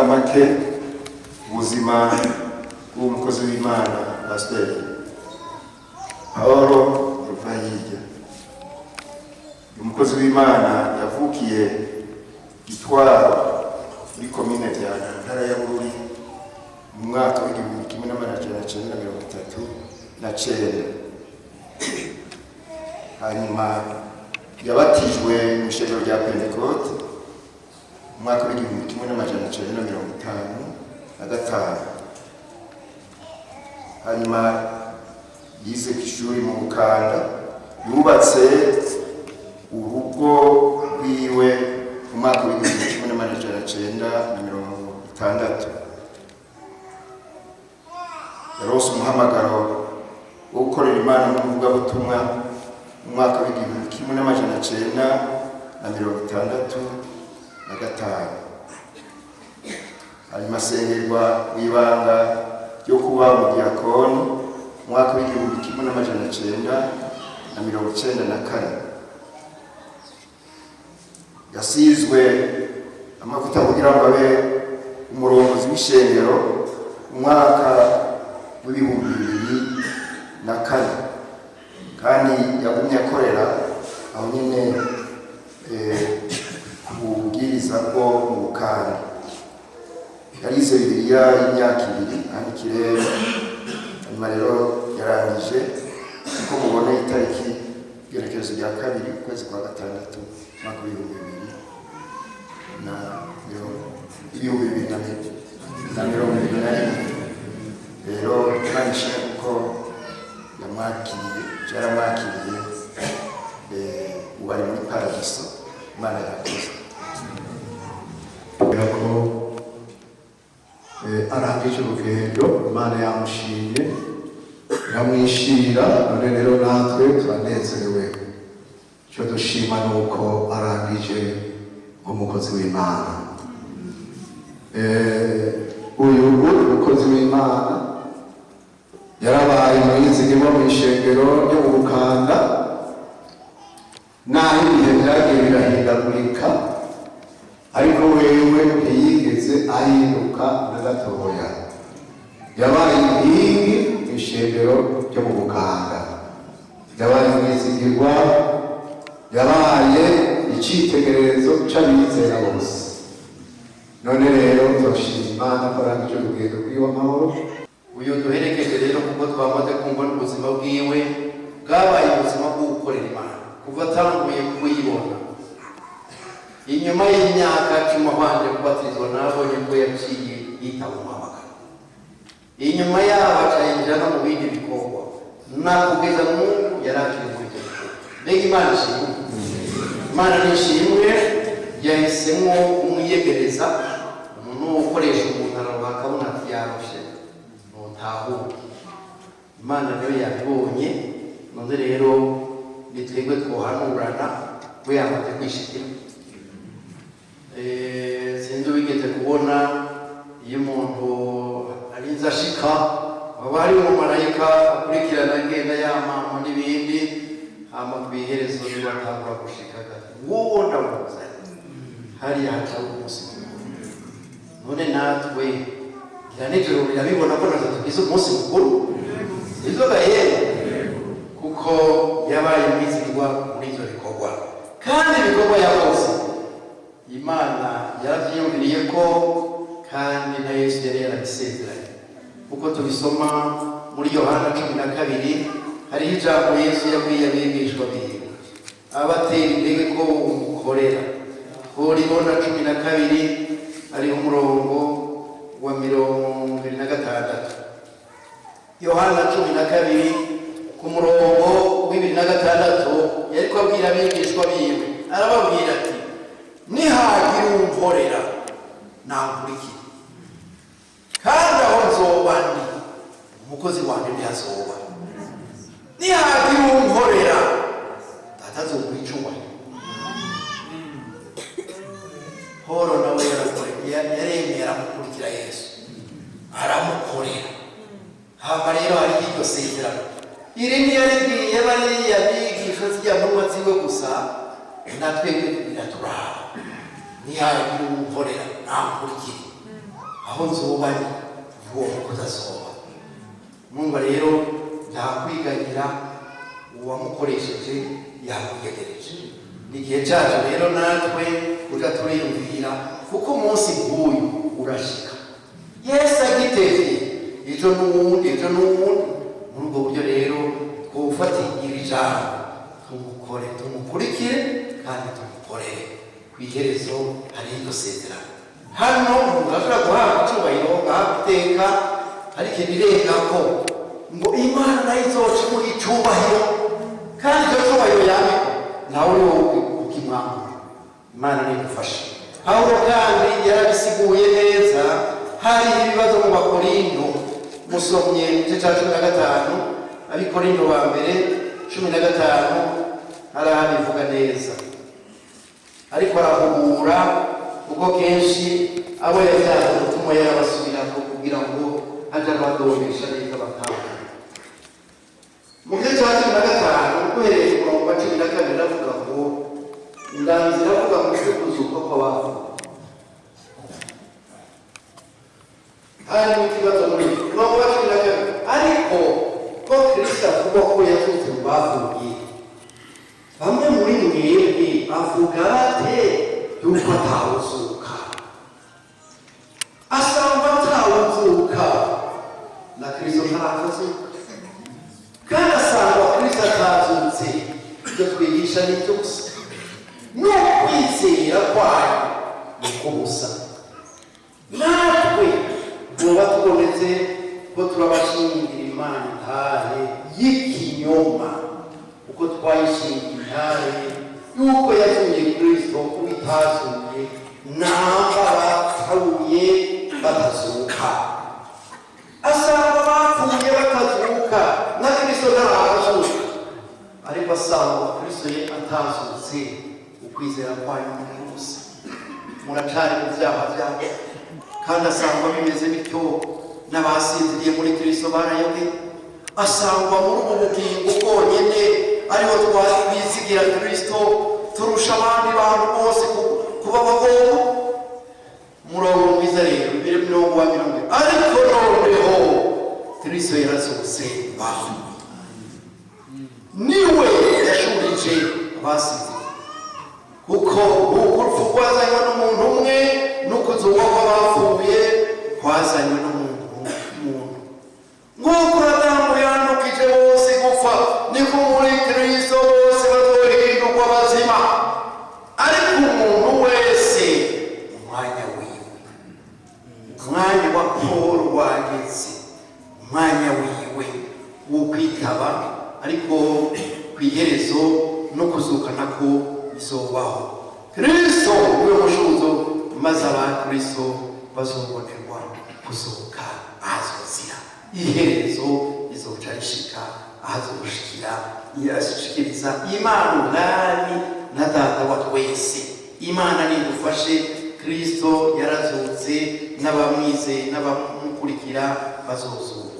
ncamake ubuzima bw'umukozi w'Imana Pasiteri Paul Ruvayirya. Umukozi w'Imana yavukiye Gitwaro muri komine ya Ntara ya Bururi mu mwaka w'1939. Hanyuma yabatijwe mu ishengero rya Pentecote mu mwaka w'1955. Hanyuma yize ishuri mu Bukanda, yubatse urugo rwiwe mu mwaka w'1960. Yarose umuhamagaro wo gukorera Imana mu vugabutumwa mu mwaka w'1965. Hanyuma asengerwa w'ibanga ryo kuba umudiyakoni mu mwaka w'1994. Yasizwe amavuta kugira ngo abe umurongozi w'ishengero mu mwaka w'2004, kandi yagumye akorera aho nyine kubwiriza bwo mu Bukanda. Yarize Bibiliya y'imyaka 2 kandi kirere. Hanyuma rero yarangije uko mubona itariki igerekezo rya 2 ukwezi kwa 6 mwaka w'2021. Rero twanishe uko yaramwakiriye ubari muri paradiso. Imana yakoze ko arangije urugendo. Imana yamushimye iramwishira, none rero natwe turanezerewe. Icyo dushima ni uko arangije nk'umukozi w'Imana. Uyu mukozi w'Imana yarabaye umwizigirwa mu ishengero ryo mu Bukanda, naho ibihe byagiye birahindagurika, ariko wewe ntiyigeze ahinduka na gatoya. Yabaye inkingi mu ishengero ryo mu Bukanda, yabaye umwizigirwa, yabaye icyitegererezo cy'abizera bose. None rero turashima Imana ko arangije urugendo rw'iwe amahoro. Uyu duherekeje rero kuko twamaze kumva n'ubuzima bwiwe bwabaye ubuzima bwo gukorera Imana kuva atanguye kuyibona. Inyuma y'imyaka 10 abanje kubatizwa nabonye ko yaciye yitaba umuhamagaro. Inyuma yaho acayinjira no mu bindi bikorwa, nakugeza Mungu yarakiri muri cyo. Mbega Imana ishimwe. Imana nishimwe, yahisemo umwiyegereza, umuntu ukoresha umuntu arabakabona ati yaroshe ntahuke. Imana niyo yabibonye, none rero nitwebwe twohanurana we yamaze kwishikira. Sinzi wigeze kubona iyo umuntu arinze ashika aba ari umumarayika akurikirana agenda yamama n'ibindi, hama kwiherezo nibatangura gushika gati wowe ndamuza hariya haca umunsi. None natwe nijoro birabibona ko natwe tugize umunsi mukuru izoga yera, kuko yabaye mwizigirwa muri ivyo bikorwa, kandi ibikorwa yakoze Imana yaravyiyumviriye ko, kandi na Yesu yari yarabisezeranye. Kuko tubisoma muri Yohana 12 hariho ijambo Yesu yabwiye abigishwa biwe abatera intege ko umukorera. Uribona 12 hariho umurongo wa 26. Yohana 12 ku murongo w'26 yariko abwira abigishwa biwe, arababwira ati nihagira umporera nankurikire, kandi aho nzoba ndi umukozi wanjye ntihazoba. Nihagira umporera Data azokwicuba. Horo nawe yaremye aramukurikira Yesu, aramukorera. Hama rero hari iryo sezerano iri ntiyaribwiye bariya bigisha zijya mu maziwe gusa, natwebwe biraturaba. Nihagira umporera nankurikire, aho nzoba ari uwo kudasoba. Mungu rero ntakwiganira uwamukoresheje yamugejereje. N'igihe cyacu rero natwe uja turiyumvira kuko umunsi nk'uyu urashika. Yesu agiteze ejo n'uwundi muri ubwo buryo rero twofata iri jambo tumukurikire kandi tumukorere. Kw'iherezo hari iryo sezerano. Hano umuntu ashobora guhabwa icyubahiro ngahabwa iteka, ariko ibirenga ko ngo Imana nayo izoca imuha icyubahiro, kandi icyo cyubahiro yamiko nawe wowe ukimwambura. Imana nidufashe. Pawulo kandi yarabisiguye neza. Hari ibibazo mu Bakorinto, musomye mu gice cya 15, Abikorinto ba mbere 15 arabivuga neza, ariko arahugura kuko kenshi abo yabyaza umutima yarabasubiramo kugira ngo aje abadoresha neza bakanga. Mu gice cya 15 uhereye ku murongo wa 12 avuga ngo indanzira avuga mu kuzuka kw'abantu. Hari ikibazo muri murongo wa 12, ariko ko Kristo avuga ko yazutse mu bapfuye, bamwe muri mwebwe bavuga bate yuko atawuzuka? Asanga atawuzuka na Kristo ntarazuka, kandi asanga Kristo atazutse. Ibyo twigisha ni byose, no kwizera kwayo niko gusa. Natwe tuba tubonetse ko turabashingira Imana intare y'ikinyoma, uko twayishingira intare yuko yazuye Kristo ubitazuye, namba bapfuye batazuka. Asanga bapfuye batazuka na Kristo ntarazuka, ariko asanga Kristo ye atazutse. Ukwizera kwanyu ni gusa, muracari mu byaha byabo. Kandi asangwa bimeze bityo n'abasinziriye muri Kristo barayobe. Asangwa muri ubu bugingo bwonyene ariho twisigira Kristo turusha abandi bantu bose kuba abagomba. Murongo mwiza rero 20, ariko noneho Kristo yarazutse bapfuye, niwe yashurije abasinziriye. Kuko urupfu rwazanywe n'umuntu umwe, n'ukuzuka kw'abapfuye kwazanywe n'umuntu. Nk'uko Adamu yandukije bose gupfa, niko muri Kristo bose bazohindurwa bazima. Ariko umuntu wese umwanya wiwe, umwanya wa Paul wageze, umwanya wiwe wo kwitaba, ariko kw'iherezo no kuzuka nako bizobaho. Kristo niwe mushuzo, maze aba Kristo bazobonerwa kuzuka ahazozira. Iherezo izoca rishika ahazoshikira irashikiriza Imana Umwami na Data wa twese. Imana nidufashe. Kristo yarazutse, n'abamwize n'abamukurikira bazozuka.